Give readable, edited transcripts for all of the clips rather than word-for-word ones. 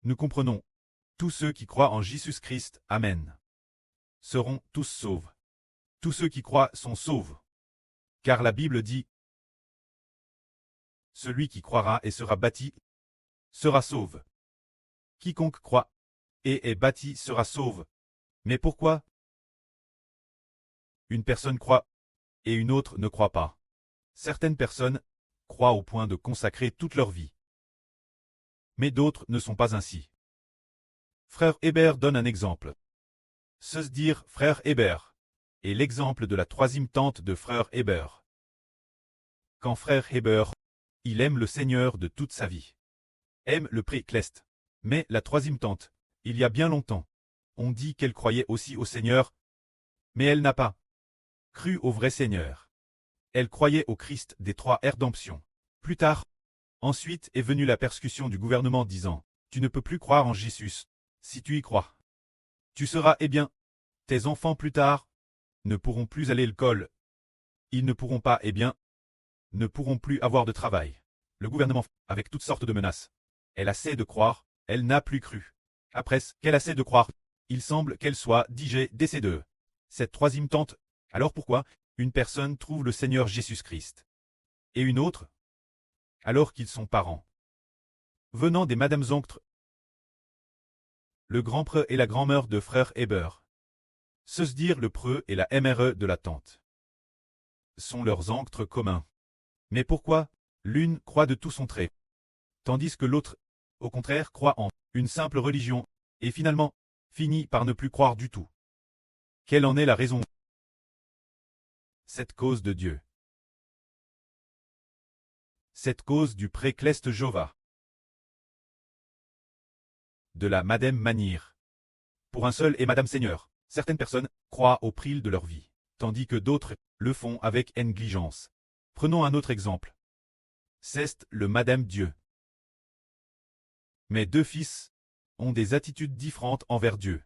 Nous comprenons. Tous ceux qui croient en Jésus-Christ, Amen, seront tous sauvés. Tous ceux qui croient sont sauvés. Car la Bible dit, celui qui croira et sera bâti sera sauvé. Quiconque croit et est bâti sera sauvé. Mais pourquoi une personne croit et une autre ne croit pas? Certaines personnes croient au point de consacrer toute leur vie. Mais d'autres ne sont pas ainsi. Frère Hébert donne un exemple. Se dire frère Hébert est l'exemple de la troisième tante de frère Hébert. Quand frère Hébert, il aime le Seigneur de toute sa vie. Aime le pré-cleste. Mais la troisième tante, il y a bien longtemps, on dit qu'elle croyait aussi au Seigneur, mais elle n'a pas cru au vrai Seigneur. Elle croyait au Christ des trois rédemptions. Plus tard, ensuite est venue la persécution du gouvernement disant, tu ne peux plus croire en Jésus, si tu y crois. Tu seras, eh bien, tes enfants plus tard ne pourront plus aller à l'école. Ils ne pourront pas, eh bien, ne pourront plus avoir de travail. Le gouvernement, avec toutes sortes de menaces. Elle a assez de croire, elle n'a plus cru. Après qu'elle a assez de croire, il semble qu'elle soit décédée. Cette troisième tante, alors pourquoi une personne trouve le Seigneur Jésus-Christ et une autre, alors qu'ils sont parents, venant des Madame Onctres, le grand-preux et la grand-mère de frère Hébert, se dire le preux et la MRE de la tante, sont leurs onctres communs. Mais pourquoi l'une croit de tout son trait, tandis que l'autre, au contraire, croit en une simple religion, et finalement, finit par ne plus croire du tout? Quelle en est la raison? Cette cause de Dieu. Cette cause du pré-cleste Jova. De la Madame Manière. Pour un seul et Madame Seigneur, certaines personnes croient au prix de leur vie, tandis que d'autres le font avec négligence. Prenons un autre exemple. C'est le Madame Dieu. Mes deux fils ont des attitudes différentes envers Dieu.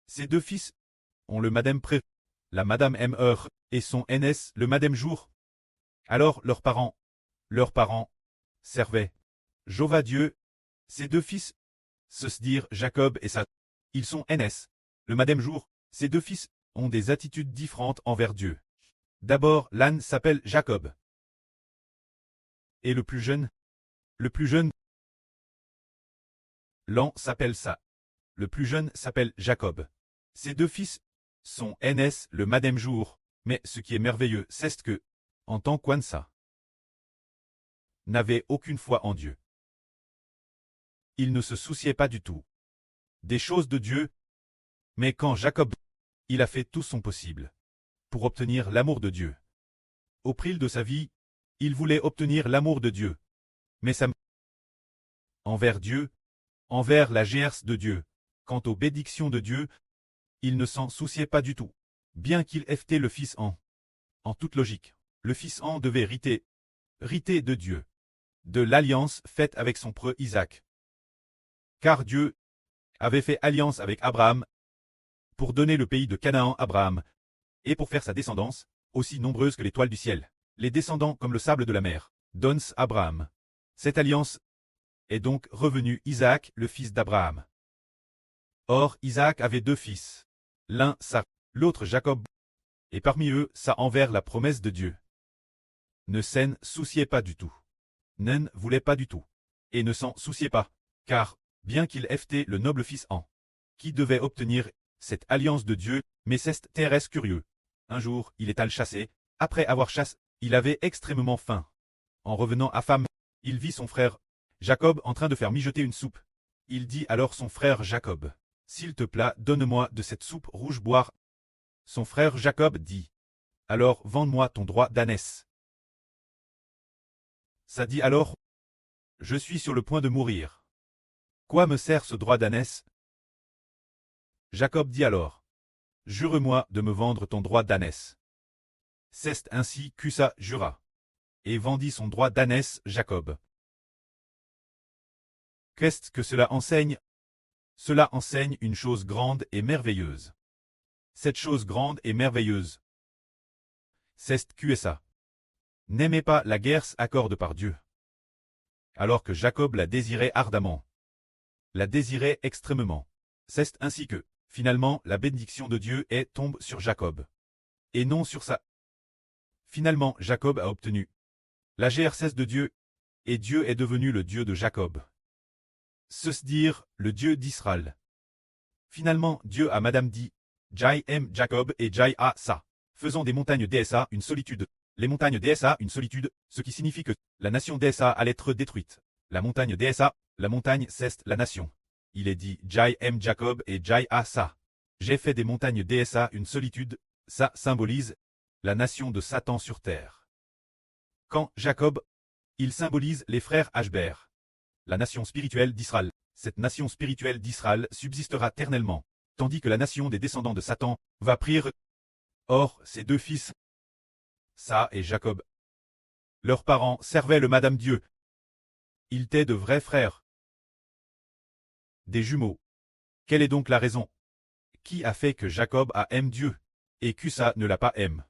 Ces deux fils ont le Madame Pré, la Madame M.R. et son NS, le Madame Jour. Alors leurs parents servaient Jova Dieu. Ces deux fils se dire Jacob et sa. Ils sont NS, le Madame Jour. Ces deux fils ont des attitudes différentes envers Dieu. D'abord, l'âne s'appelle Jacob. Et le plus jeune, l'an s'appelle ça. Le plus jeune s'appelle Jacob. Ces deux fils sont NS, le Madame Jour. Mais ce qui est merveilleux, c'est que, en tant qu'Ansa, n'avait aucune foi en Dieu. Il ne se souciait pas du tout des choses de Dieu. Mais quand Jacob, il a fait tout son possible pour obtenir l'amour de Dieu. Au prix de sa vie, il voulait obtenir l'amour de Dieu. Mais ça envers Dieu, envers la grâce de Dieu, quant aux bénédictions de Dieu, il ne s'en souciait pas du tout. Bien qu'il ait le Fils en toute logique, le Fils devait hériter de Dieu, de l'alliance faite avec son preux Isaac. Car Dieu avait fait alliance avec Abraham pour donner le pays de Canaan à Abraham, et pour faire sa descendance aussi nombreuse que l'étoile du ciel, les descendants comme le sable de la mer, donne Abraham. Cette alliance est donc revenue Isaac, le fils d'Abraham. Or Isaac avait deux fils, l'un Sarah, l'autre Jacob, et parmi eux ça envers la promesse de Dieu. Ne s'en souciait pas du tout. N'en voulait pas du tout. Et ne s'en souciait pas, car, bien qu'il ait le noble fils qui devait obtenir cette alliance de Dieu, mais c'est terrestre curieux. Un jour, il est allé chasser. Après avoir chassé, il avait extrêmement faim. En revenant à femme, il vit son frère Jacob en train de faire mijoter une soupe. Il dit alors son frère Jacob, « S'il te plaît, donne-moi de cette soupe rouge boire. » Son frère Jacob dit, « Alors vends-moi ton droit d'ânesse. » Ça dit alors, « Je suis sur le point de mourir. Quoi me sert ce droit d'ânesse ?» Jacob dit alors, « Jure-moi de me vendre ton droit d'ânesse. » C'est ainsi qu'Usa jura, et vendit son droit d'ânesse Jacob. Qu'est-ce que cela enseigne? Cela enseigne une chose grande et merveilleuse. Cette chose grande et merveilleuse, c'est que ça. N'aimez pas la guerre accordée par Dieu. alors que Jacob la désirait ardemment. La désirait extrêmement. C'est ainsi que, finalement, la bénédiction de Dieu tombe sur Jacob. Et non sur sa. Finalement, Jacob a obtenu la GRCS de Dieu, et Dieu est devenu le Dieu de Jacob. Se dire, le Dieu d'Israël. Finalement, Dieu a Madame dit, Jai aime Jacob et Jai a ça. Faisant des montagnes DSA une solitude. Les montagnes DSA une solitude, ce qui signifie que la nation DSA allait être détruite. La montagne DSA, la montagne c'est la nation. Il est dit Jai aime Jacob et Jai a ça. J'ai fait des montagnes DSA une solitude, ça symbolise la nation de Satan sur terre. Quand Jacob, il symbolise les frères Ashbert. La nation spirituelle d'Israël. Cette nation spirituelle d'Israël subsistera éternellement, tandis que la nation des descendants de Satan va prier. Or, ces deux fils, Sa et Jacob, leurs parents servaient le Madame Dieu. Ils étaient de vrais frères. Des jumeaux. Quelle est donc la raison? Qui a fait que Jacob a aime Dieu, et qu'Usa ne l'a pas aime?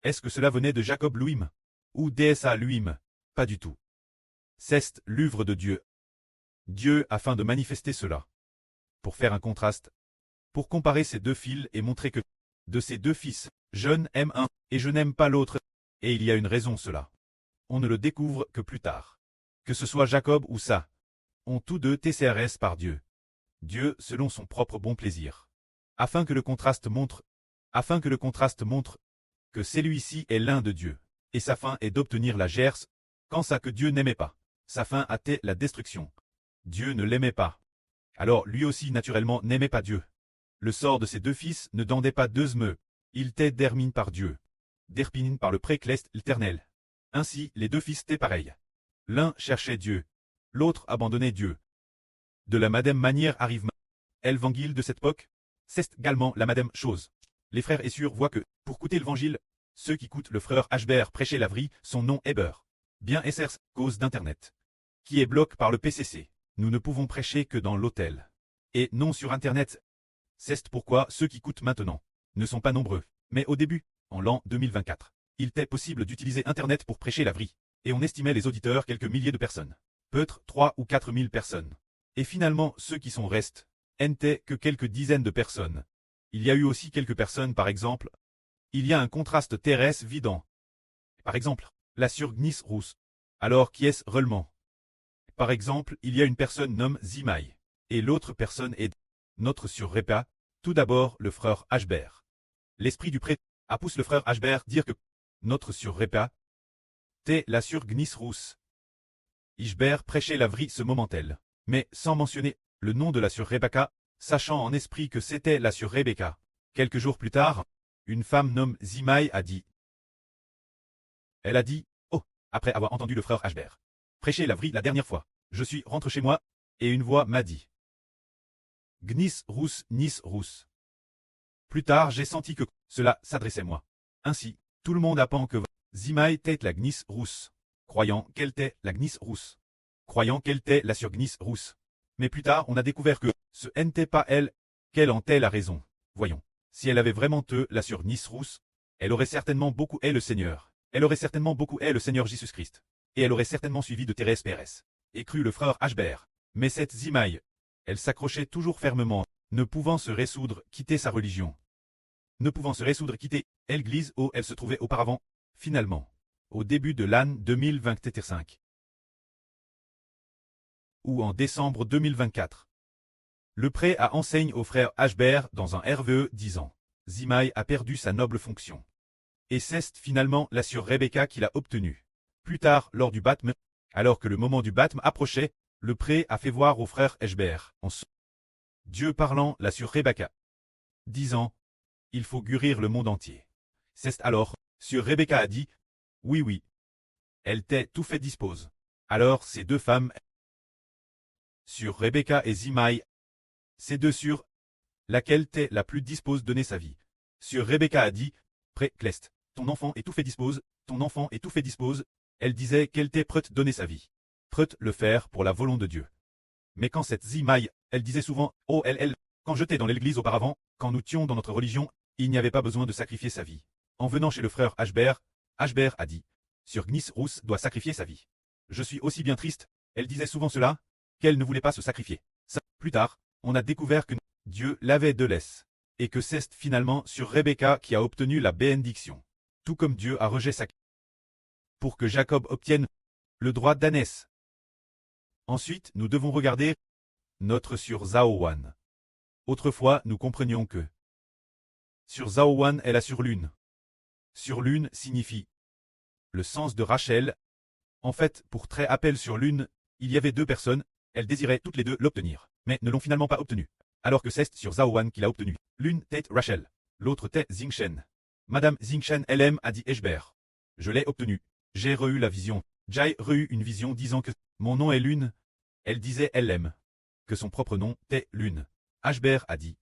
Est-ce que cela venait de Jacob lui-même? Ou d'Esa lui-même? Pas du tout. C'est l'œuvre de Dieu. Dieu afin de manifester cela. Pour faire un contraste. Pour comparer ces deux fils et montrer que, de ces deux fils, je n'aime un, et je n'aime pas l'autre. Et il y a une raison cela. On ne le découvre que plus tard. Que ce soit Jacob ou Sa, ont tous deux TCRS par Dieu. Dieu selon son propre bon plaisir. Afin que le contraste montre que celui-ci est l'un de Dieu, et sa fin est d'obtenir la gerce, quand ça que Dieu n'aimait pas. Sa fin était la destruction. Dieu ne l'aimait pas. Alors lui aussi naturellement n'aimait pas Dieu. Le sort de ces deux fils ne dendait pas deux meux. Ils étaient dermine par Dieu. Derpinin par le précleste éternel. Ainsi, les deux fils étaient pareils. L'un cherchait Dieu. L'autre abandonnait Dieu. De la madame manière arrive l'évangile de cette époque. C'est également la madame chose. Les frères et sœurs voient que, pour coûter l'évangile, ceux qui coûtent le frère Ashbert prêcher la vraie, son nom est Beurre. Bien SRS, cause d'Internet. Qui est bloqué par le PCC. Nous ne pouvons prêcher que dans l'hôtel. Et non sur Internet. C'est pourquoi ceux qui coûtent maintenant ne sont pas nombreux. Mais au début, en l'an 2024, il était possible d'utiliser Internet pour prêcher la vraie. Et on estimait les auditeurs quelques milliers de personnes. Peut-être 3 ou 4 000 personnes. Et finalement, ceux qui sont restent, n'étaient que quelques dizaines de personnes. Il y a eu aussi quelques personnes par exemple. Il y a un contraste terrestre vidant. Par exemple, la surgnis rousse. Alors qui est-ce réellement? Par exemple, il y a une personne nommée Zimaï. Et l'autre personne est notre sur Répa. Tout d'abord, le frère Ashbert. L'esprit du prêtre a poussé le frère Ashbert dire que notre sur Répa t'es la surgnis rousse. Ishbert prêchait la vraie ce moment-elle, mais sans mentionner le nom de la sur Rebecca, sachant en esprit que c'était la sur Rebecca. Quelques jours plus tard, une femme nommée Zimaï a dit. Elle a dit, oh, après avoir entendu le frère Ashbert prêcher la vraie la dernière fois, je suis rentré chez moi, et une voix m'a dit. Gnis rousse, nis rousse. Plus tard j'ai senti que cela s'adressait moi. Ainsi, tout le monde apprend que Zimaï était la gnis rousse, croyant qu'elle était la gnis rousse, croyant qu'elle était la surgnis rousse. Mais plus tard on a découvert que ce n'était pas elle, qu'elle en était la raison. Voyons, si elle avait vraiment la surgnis rousse, elle aurait certainement beaucoup aimé le Seigneur. Elle aurait certainement beaucoup aimé le Seigneur Jésus-Christ. Et elle aurait certainement suivi de Thérèse Pérez. Et cru le frère Ashbert. Mais cette Zimaï, elle s'accrochait toujours fermement, ne pouvant se résoudre quitter sa religion. Ne pouvant se résoudre quitter l'église où elle se trouvait auparavant, finalement, au début de l'année 2025. Ou en décembre 2024. Le prêtre a enseigné au frère Ashbert dans un RVE disant, Zimaï a perdu sa noble fonction. Et c'est finalement la sœur Rebecca qui l'a obtenue. Plus tard, lors du baptême, alors que le moment du baptême approchait, le prêtre a fait voir au frère Ashbert, Dieu parlant la sœur Rebecca, disant, il faut guérir le monde entier. C'est alors, sœur Rebecca a dit, oui oui. Elle t'est tout fait dispose. Alors ces deux femmes, sœur Rebecca et Zimaï, ces deux sœurs, laquelle t'est la plus dispose donner sa vie. Sœur Rebecca a dit, Précleste, ton enfant est tout fait dispose, ton enfant est tout fait dispose. Elle disait qu'elle était prête donner sa vie. Prête le faire pour la volonté de Dieu. Mais quand cette Zimaï, elle disait souvent, oh elle, quand j'étais dans l'église auparavant, quand nous étions dans notre religion, il n'y avait pas besoin de sacrifier sa vie. En venant chez le frère Ashbert, Ashbert a dit, sur Gnis Rousse doit sacrifier sa vie. Je suis aussi bien triste, Elle disait souvent cela, qu'elle ne voulait pas se sacrifier. Plus tard, on a découvert que Dieu l'avait de laisse, et que c'est finalement sur Rebecca qui a obtenu la bénédiction. Tout comme Dieu a rejeté sa pour que Jacob obtienne le droit d'ânesse. Ensuite, nous devons regarder notre sur Zaowan. Autrefois, nous comprenions que sur Zaowan est la surlune. Surlune signifie le sens de Rachel. En fait, pour très appel sur lune, il y avait deux personnes, elles désiraient toutes les deux l'obtenir, mais ne l'ont finalement pas obtenu. Alors que c'est sur Zaowan qu'il a obtenu. L'une tête Rachel, l'autre tête Zingshen. Madame Zingshen LM a dit Eshber. Je l'ai obtenu. J'ai reçu la vision. Jai reçu une vision disant que mon nom est Lune. Elle disait LM. Que son propre nom t'est Lune. Ashber a dit.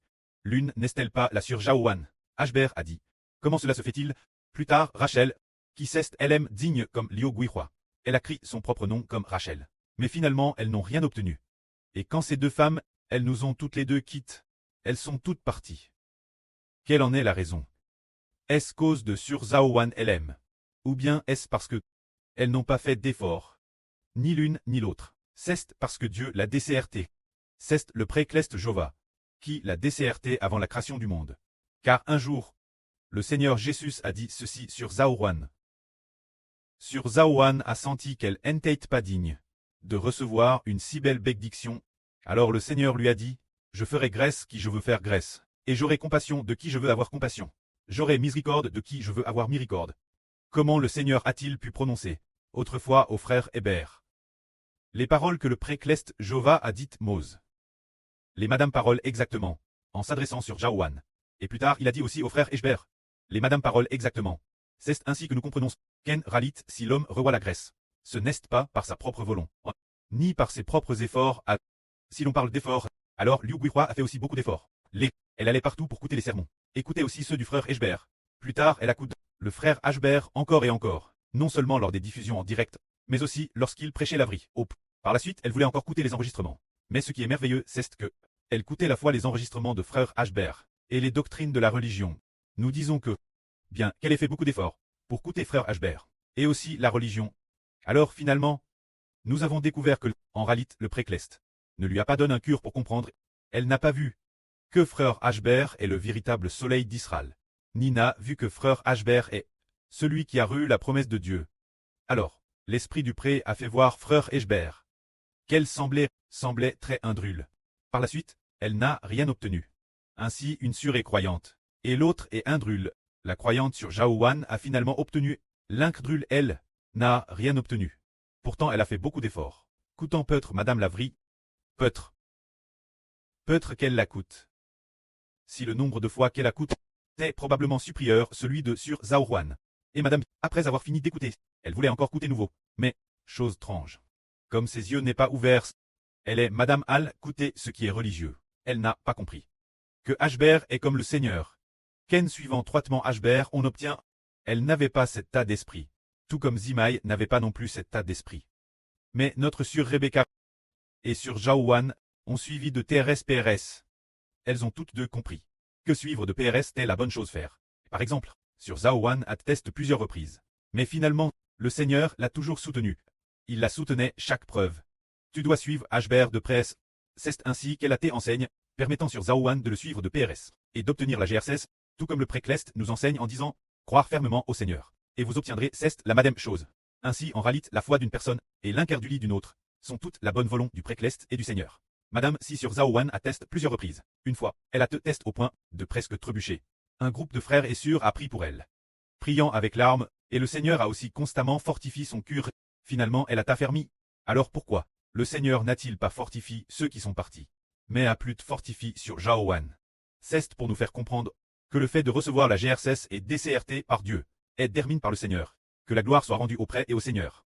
Lune n'est-elle pas la sur Jaowan? Ashber a dit. Comment cela se fait-il? Plus tard, Rachel, qui s'est LM digne comme Liu Guihua. Elle a crié son propre nom comme Rachel. Mais finalement, elles n'ont rien obtenu. Et quand ces deux femmes, elles nous ont toutes les deux quittes, elles sont toutes parties. Quelle en est la raison? Est-ce cause de sur Zaowan LM? Ou bien est-ce parce que elles n'ont pas fait d'effort? Ni l'une ni l'autre. C'est parce que Dieu l'a DCRT. C'est le précleste Jova, qui l'a DCRT avant la création du monde. Car un jour, le Seigneur Jésus a dit ceci sur Zaowan. Sur Zaowan a senti qu'elle n'était pas digne de recevoir une si belle bénédiction. Alors le Seigneur lui a dit, je ferai grâce qui je veux faire grâce, et j'aurai compassion de qui je veux avoir compassion. J'aurai miséricorde de qui je veux avoir miséricorde. Comment le Seigneur a-t-il pu prononcer, autrefois au frère Hébert, les paroles que le précleste Jova a dites Mose? Les madame paroles exactement, en s'adressant sur Jaowan. Et plus tard il a dit aussi au frère Hébert, les madame paroles exactement. C'est ainsi que nous comprenons Ken Ralit si l'homme revoit la Grèce. Ce n'est pas par sa propre volonté, ni par ses propres efforts. Si l'on parle d'efforts, alors Liu Guihua a fait aussi beaucoup d'efforts. Elle allait partout pour écouter les sermons. Écoutez aussi ceux du frère Hébert. Plus tard elle écoute le frère Hébert encore et encore, non seulement lors des diffusions en direct, mais aussi lorsqu'il prêchait la vraie. Par la suite, elle voulait encore écouter les enregistrements. Mais ce qui est merveilleux, c'est que elle écoutait à la fois les enregistrements de frère Hébert et les doctrines de la religion. Nous disons que, bien qu'elle ait fait beaucoup d'efforts pour écouter frère Hébert, et aussi la religion. Alors finalement, nous avons découvert que, en réalité, le précleste ne lui a pas donné un cure pour comprendre. Elle n'a pas vu que frère Hébert est le véritable soleil d'Israël. Ni n'a vu que frère Hébert est celui qui a reçu la promesse de Dieu. Alors, l'esprit du pré a fait voir frère Hébert qu'elle semblait très indrule. Par la suite, elle n'a rien obtenu. Ainsi, une sûre est croyante, et l'autre est indrule. La croyante sur Jaowan a finalement obtenu. L'incrédule, elle, n'a rien obtenu. Pourtant, elle a fait beaucoup d'efforts. Coûtant peut-être Madame Lavry. Peut-être qu'elle la coûte. Si le nombre de fois qu'elle la coûte est probablement supérieur celui de sur Zaowan. Et Madame, après avoir fini d'écouter, elle voulait encore coûter nouveau. Mais, chose étrange. Comme ses yeux n'est pas ouverts, elle est Madame Al coûter ce qui est religieux. Elle n'a pas compris. Que Hébert est comme le Seigneur. Ken suivant étroitement Hébert on obtient. Elle n'avait pas cet tas d'esprit. Tout comme Zimaï n'avait pas non plus cet tas d'esprit. Mais notre sur Rebecca et sur Jaowan ont suivi de TRS-PRS. Elles ont toutes deux compris que suivre de PRS était la bonne chose faire. Par exemple, sur Zaowan atteste plusieurs reprises. Mais finalement, le Seigneur l'a toujours soutenu. Il la soutenait chaque preuve. Tu dois suivre Hébert de presse. C'est ainsi qu'elle a été enseigne, permettant sur Zaowan de le suivre de PRS et d'obtenir la GRCS, tout comme le précleste nous enseigne en disant croire fermement au Seigneur. Et vous obtiendrez c'est la même chose. Ainsi en réalité la foi d'une personne et l'incrédulité d'une autre sont toutes la bonne volonté du précleste et du Seigneur. Madame si sur Zaowan atteste plusieurs reprises. Une fois, elle a test au point de presque trébucher. Un groupe de frères et sœurs a prié pour elle. Priant avec larmes, et le Seigneur a aussi constamment fortifié son cœur. Finalement elle a affermi. Alors pourquoi le Seigneur n'a-t-il pas fortifié ceux qui sont partis, mais a plus fortifié sur Jaowan? C'est pour nous faire comprendre que le fait de recevoir la GRCS et DCRT par Dieu est déterminé par le Seigneur. Que la gloire soit rendue auprès et au Seigneur.